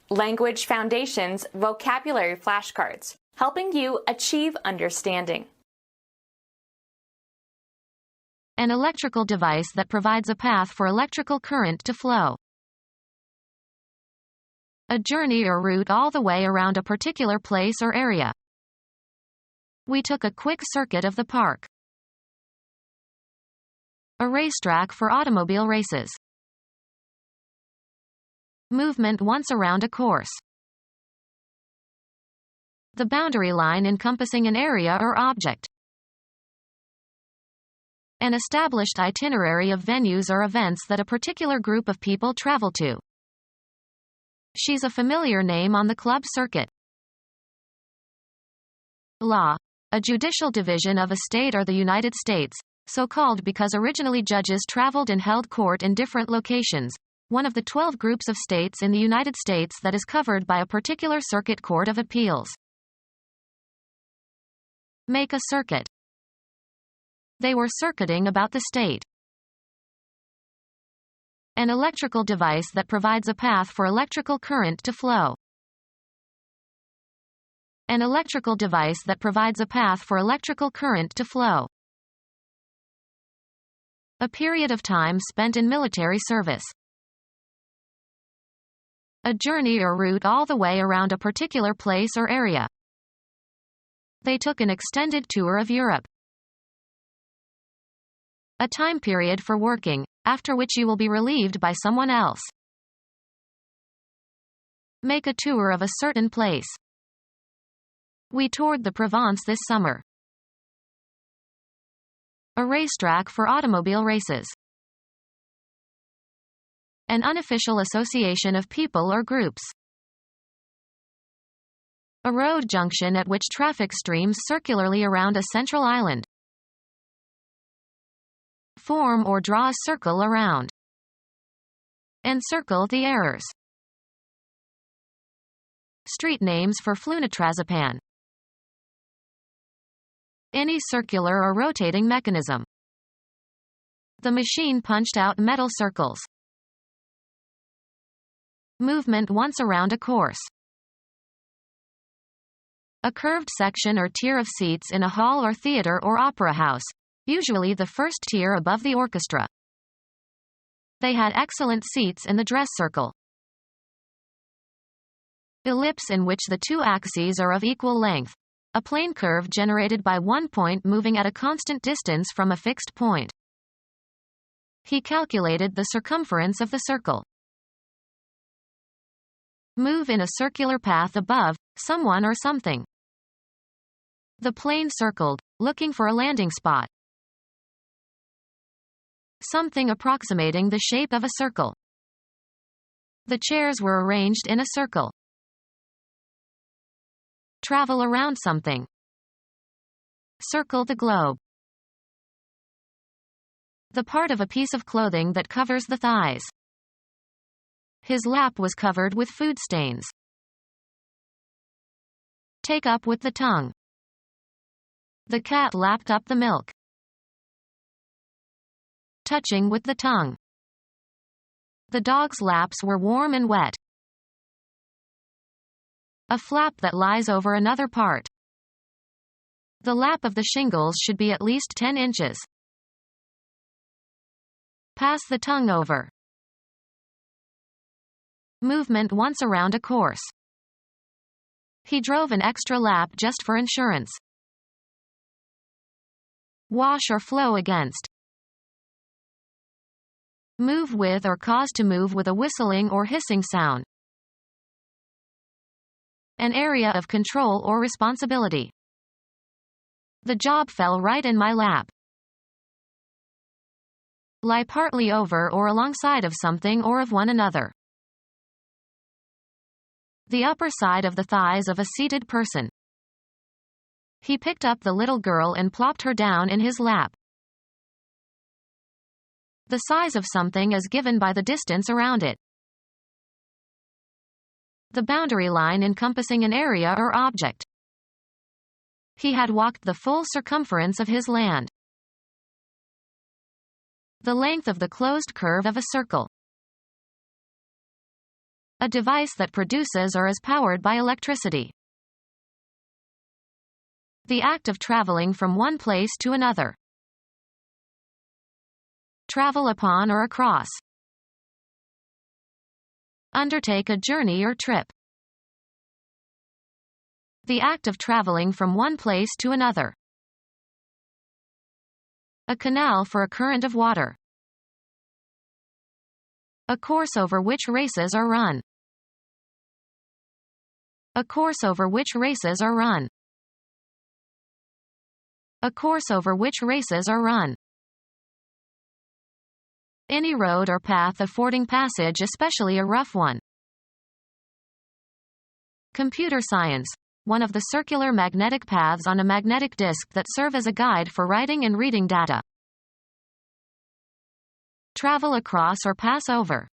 Language Foundations Vocabulary Flashcards, helping you achieve understanding. An electrical device that provides a path for electrical current to flow. A journey or route all the way around a particular place or area. We took a quick circuit of the park. A racetrack for automobile races. Movement once around a course. The boundary line encompassing an area or object. An established itinerary of venues or events that a particular group of people travel to. She's a familiar name on the club circuit. Law. A judicial division of a state or the United States, so called because originally judges traveled and held court in different locations, one of the 12 groups of states in the United States that is covered by a particular circuit court of appeals. Make a circuit. They were circuiting about the state. An electrical device that provides a path for electrical current to flow. An electrical device that provides a path for electrical current to flow. A period of time spent in military service. A journey or route all the way around a particular place or area. They took an extended tour of Europe. A time period for working, after which you will be relieved by someone else. Make a tour of a certain place. We toured the Provence this summer. A racetrack for automobile races. An unofficial association of people or groups. A road junction at which traffic streams circularly around a central island. Form or draw a circle around. Encircle the errors. Street names for flunitrazepam. Any circular or rotating mechanism. The machine punched out metal circles. Movement once around a course. A curved section or tier of seats in a hall or theater or opera house, usually the first tier above the orchestra. They had excellent seats in the dress circle. Ellipse in which the two axes are of equal length. A plane curve generated by one point moving at a constant distance from a fixed point. He calculated the circumference of the circle. Move in a circular path above someone or something. The plane circled, looking for a landing spot. Something approximating the shape of a circle. The chairs were arranged in a circle. Travel around something. Circle the globe. The part of a piece of clothing that covers the thighs. His lap was covered with food stains. Take up with the tongue. The cat lapped up the milk. Touching with the tongue. The dog's laps were warm and wet. A flap that lies over another part. The lap of the shingles should be at least 10 inches. Pass the tongue over. Movement once around a course. He drove an extra lap just for insurance. Wash or flow against. Move with or cause to move with a whistling or hissing sound. An area of control or responsibility. The job fell right in my lap. Lie partly over or alongside of something or of one another. The upper side of the thighs of a seated person. He picked up the little girl and plopped her down in his lap. The size of something is given by the distance around it. The boundary line encompassing an area or object. He had walked the full circumference of his land. The length of the closed curve of a circle. A device that produces or is powered by electricity. The act of traveling from one place to another. Travel upon or across. Undertake a journey or trip. The act of traveling from one place to another. A canal for a current of water. A course over which races are run. A course over which races are run. A course over which races are run. Any road or path affording passage, especially a rough one. Computer science. One of the circular magnetic paths on a magnetic disk that serve as a guide for writing and reading data. Travel across or pass over.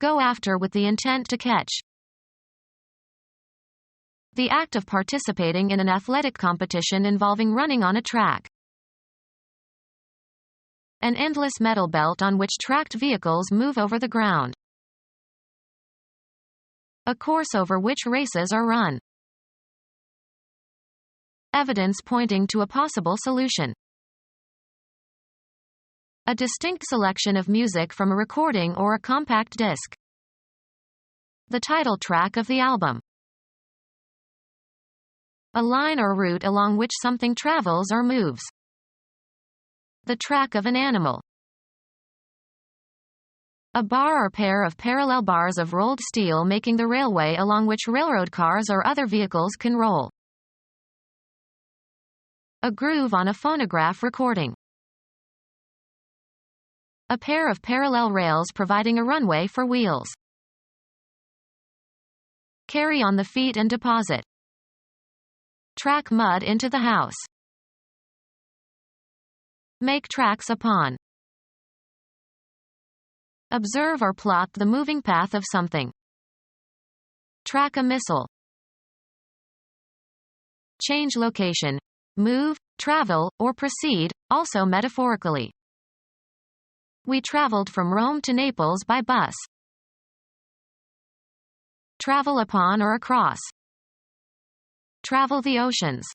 Go after with the intent to catch. The act of participating in an athletic competition involving running on a track. An endless metal belt on which tracked vehicles move over the ground. A course over which races are run. Evidence pointing to a possible solution. A distinct selection of music from a recording or a compact disc. The title track of the album. A line or route along which something travels or moves. The track of an animal. A bar or pair of parallel bars of rolled steel making the railway along which railroad cars or other vehicles can roll. A groove on a phonograph recording. A pair of parallel rails providing a runway for wheels. Carry on the feet and deposit. Track mud into the house. Make tracks upon. Observe or plot the moving path of something. Track a missile. Change location. Move, travel, or proceed, also metaphorically. We traveled from Rome to Naples by bus. Travel upon or across. Travel the oceans.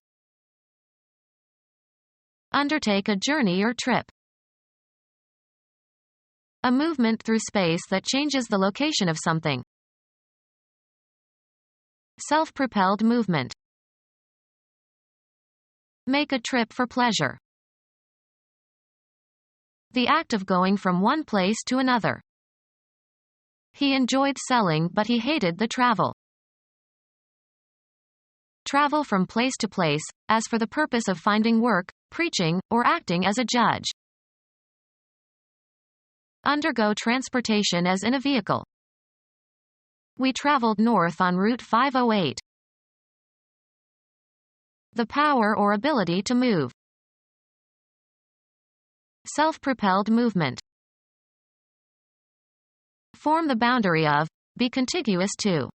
Undertake a journey or trip. A movement through space that changes the location of something. Self-propelled movement. Make a trip for pleasure. The act of going from one place to another. He enjoyed selling but he hated the travel. Travel from place to place, as for the purpose of finding work, preaching, or acting as a judge. Undergo transportation as in a vehicle. We traveled north on Route 508. The power or ability to move. Self-propelled movement. Form the boundary of, be contiguous to.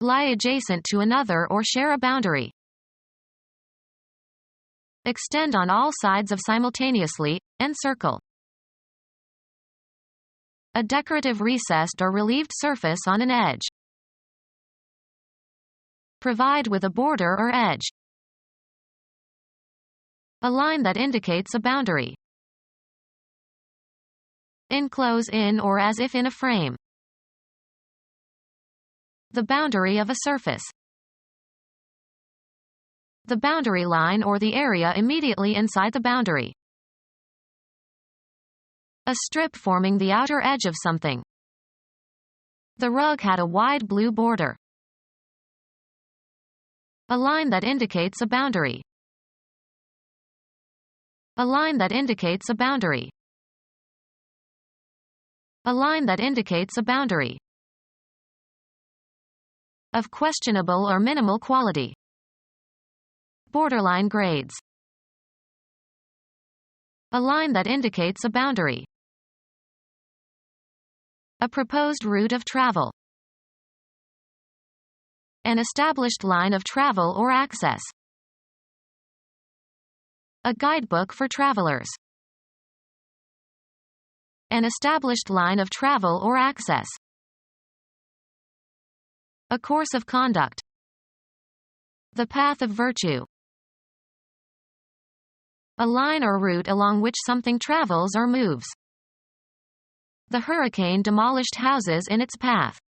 Lie adjacent to another or share a boundary. Extend on all sides of simultaneously, encircle. A decorative recessed or relieved surface on an edge. Provide with a border or edge. A line that indicates a boundary. Enclose in or as if in a frame. The boundary of a surface. The boundary line or the area immediately inside the boundary. A strip forming the outer edge of something. The rug had a wide blue border. A line that indicates a boundary. A line that indicates a boundary. A line that indicates a boundary. Of questionable or minimal quality. Borderline grades. A line that indicates a boundary. A proposed route of travel. An established line of travel or access. A guidebook for travelers. An established line of travel or access. A course of conduct. The path of virtue. A line or route along which something travels or moves. The hurricane demolished houses in its path.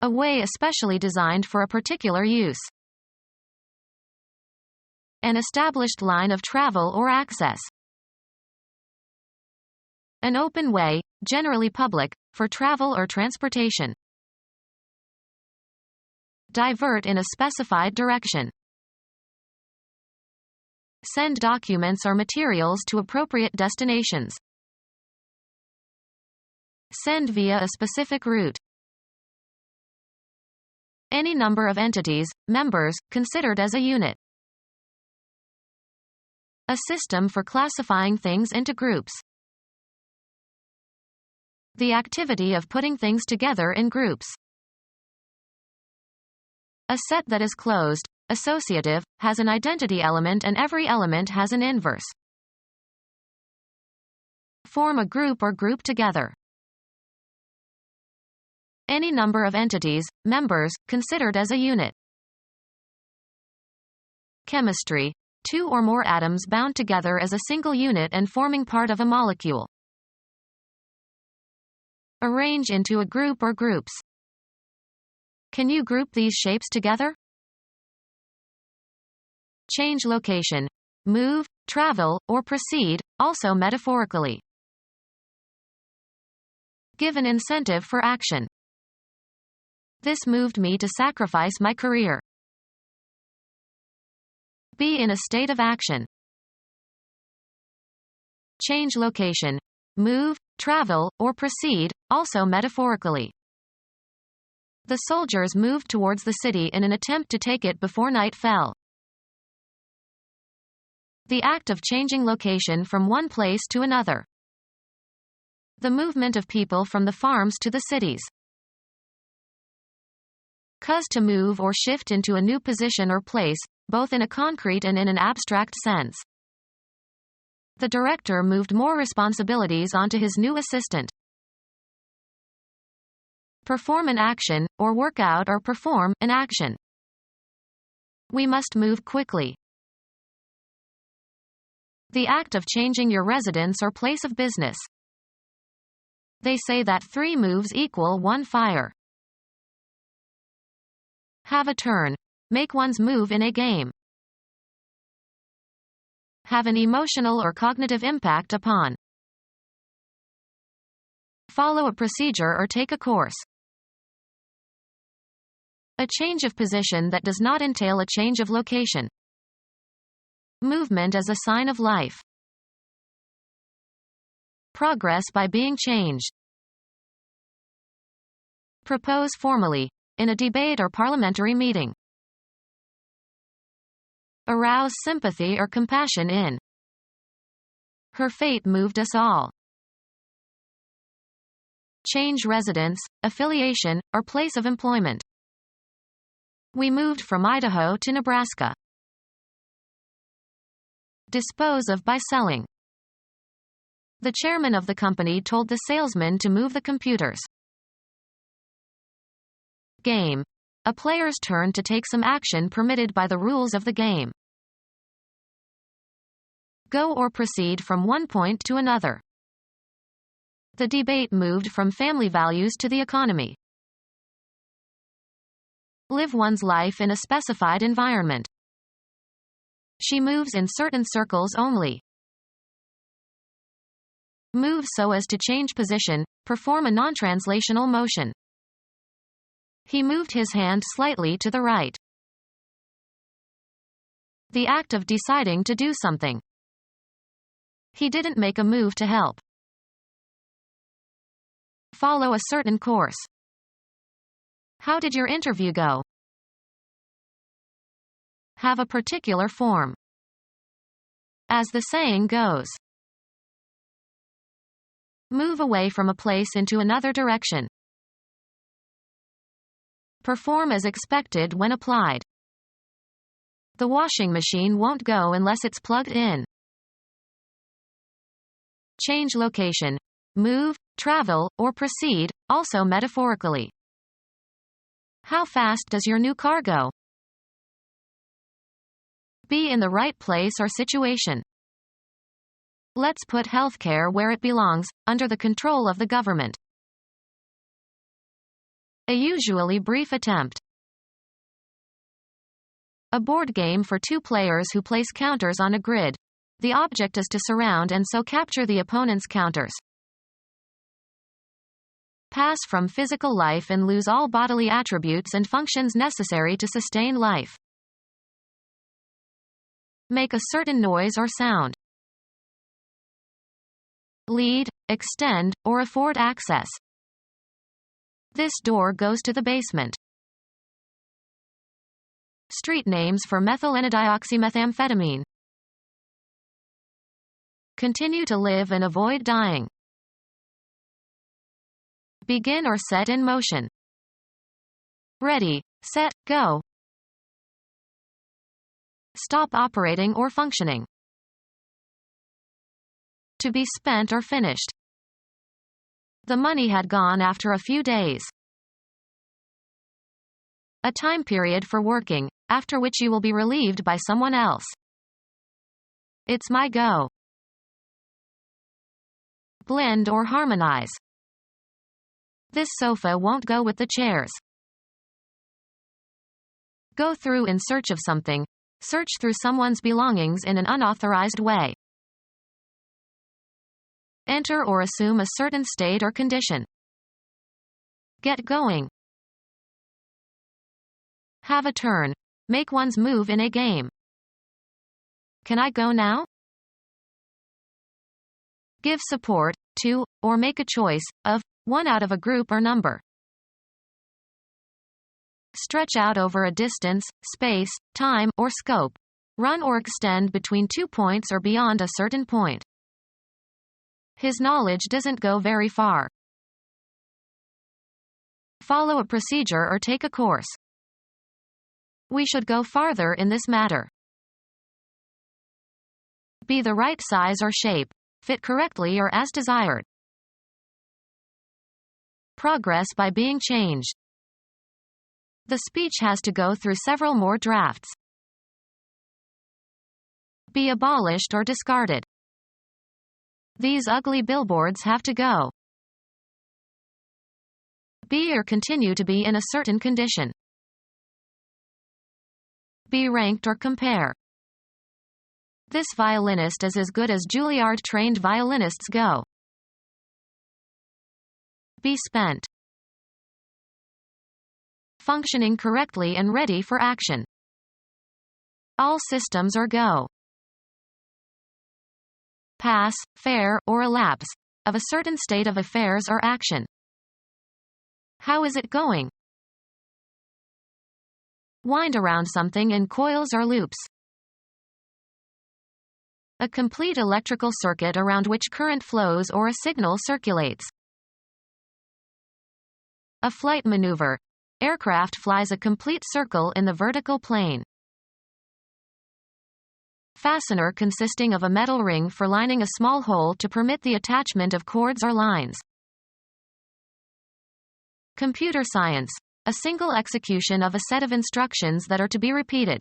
A way especially designed for a particular use. An established line of travel or access. An open way, generally public, for travel or transportation. Divert in a specified direction. Send documents or materials to appropriate destinations. Send via a specific route. Any number of entities, members, considered as a unit. A system for classifying things into groups. The activity of putting things together in groups. A set that is closed, associative, has an identity element and every element has an inverse. Form a group or group together. Any number of entities, members, considered as a unit. Chemistry. Two or more atoms bound together as a single unit and forming part of a molecule. Arrange into a group or groups. Can you group these shapes together? Change location. Move, travel, or proceed, also metaphorically. Give an incentive for action. This moved me to sacrifice my career. Be in a state of action. Change location. Move, travel, or proceed, also metaphorically. The soldiers moved towards the city in an attempt to take it before night fell. The act of changing location from one place to another. The movement of people from the farms to the cities. Cause to move or shift into a new position or place, both in a concrete and in an abstract sense. The director moved more responsibilities onto his new assistant. Perform an action, or work out or perform an action. We must move quickly. The act of changing your residence or place of business. They say that 3 moves equal 1 fire. Have a turn. Make one's move in a game. Have an emotional or cognitive impact upon. Follow a procedure or take a course. A change of position that does not entail a change of location. Movement as a sign of life. Progress by being changed. Propose formally. In a debate or parliamentary meeting. Arouse sympathy or compassion in. Her fate moved us all. Change residence, affiliation, or place of employment. We moved from Idaho to Nebraska. Dispose of by selling. The chairman of the company told the salesman to move the computers. Game. A player's turn to take some action permitted by the rules of the game. Go or proceed from one point to another. The debate moved from family values to the economy. Live one's life in a specified environment. She moves in certain circles only. Move so as to change position, perform a non-translational motion. He moved his hand slightly to the right. The act of deciding to do something. He didn't make a move to help. Follow a certain course. How did your interview go? Have a particular form. As the saying goes. Move away from a place into another direction. Perform as expected when applied. The washing machine won't go unless it's plugged in. change location, move, travel, or proceed, also metaphorically. How fast does your new car go? Be in the right place or situation. Let's put healthcare where it belongs, under the control of the government. A usually brief attempt. A board game for two players who place counters on a grid. The object is to surround and so capture the opponent's counters. Pass from physical life and lose all bodily attributes and functions necessary to sustain life. Make a certain noise or sound. Lead, extend, or afford access. This door goes to the basement. Street names for methylenedioxymethamphetamine. Continue to live and avoid dying. Begin or set in motion. Ready, set, go. Stop operating or functioning. To be spent or finished. The money had gone after a few days. A time period for working, after which you will be relieved by someone else. It's my go. Blend or harmonize. This sofa won't go with the chairs. Go through in search of something. Search through someone's belongings in an unauthorized way. Enter or assume a certain state or condition. Get going. Have a turn. Make one's move in a game. Can I go now? Give support to, or make a choice of, one out of a group or number. Stretch out over a distance, space, time, or scope. Run or extend between 2 points or beyond a certain point. His knowledge doesn't go very far. Follow a procedure or take a course. We should go farther in this matter. Be the right size or shape. Fit correctly or as desired. Progress by being changed. The speech has to go through several more drafts. Be abolished or discarded. These ugly billboards have to go. Be or continue to be in a certain condition. Be ranked or compare. This violinist is as good as Juilliard-trained violinists go. Be spent. Functioning correctly and ready for action. All systems are go. Pass, fair, or elapse, of a certain state of affairs or action. How is it going? Wind around something in coils or loops. A complete electrical circuit around which current flows or a signal circulates. A flight maneuver. Aircraft flies a complete circle in the vertical plane. Fastener consisting of a metal ring for lining a small hole to permit the attachment of cords or lines. Computer science. A single execution of a set of instructions that are to be repeated.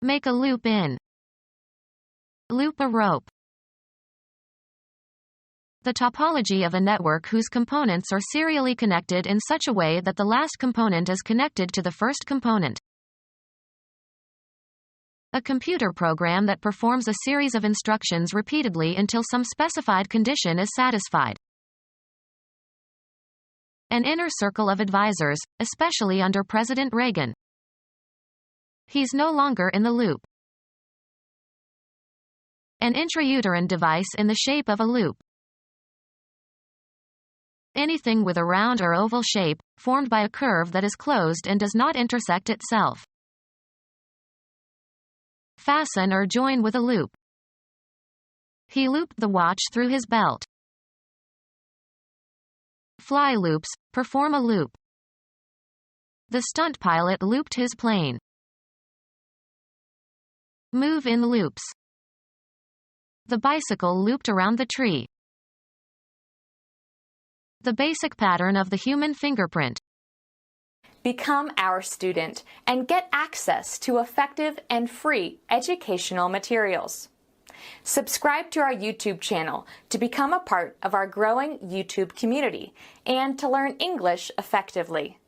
Make a loop in. Loop a rope. The topology of a network whose components are serially connected in such a way that the last component is connected to the first component. A computer program that performs a series of instructions repeatedly until some specified condition is satisfied. An inner circle of advisors, especially under President Reagan. He's no longer in the loop. An intrauterine device in the shape of a loop. Anything with a round or oval shape, formed by a curve that is closed and does not intersect itself. Fasten or join with a loop. He looped the watch through his belt. Fly loops, perform a loop. The stunt pilot looped his plane. Move in loops. The bicycle looped around the tree. The basic pattern of the human fingerprint. Become our student and get access to effective and free educational materials. Subscribe to our YouTube channel to become a part of our growing YouTube community and to learn English effectively.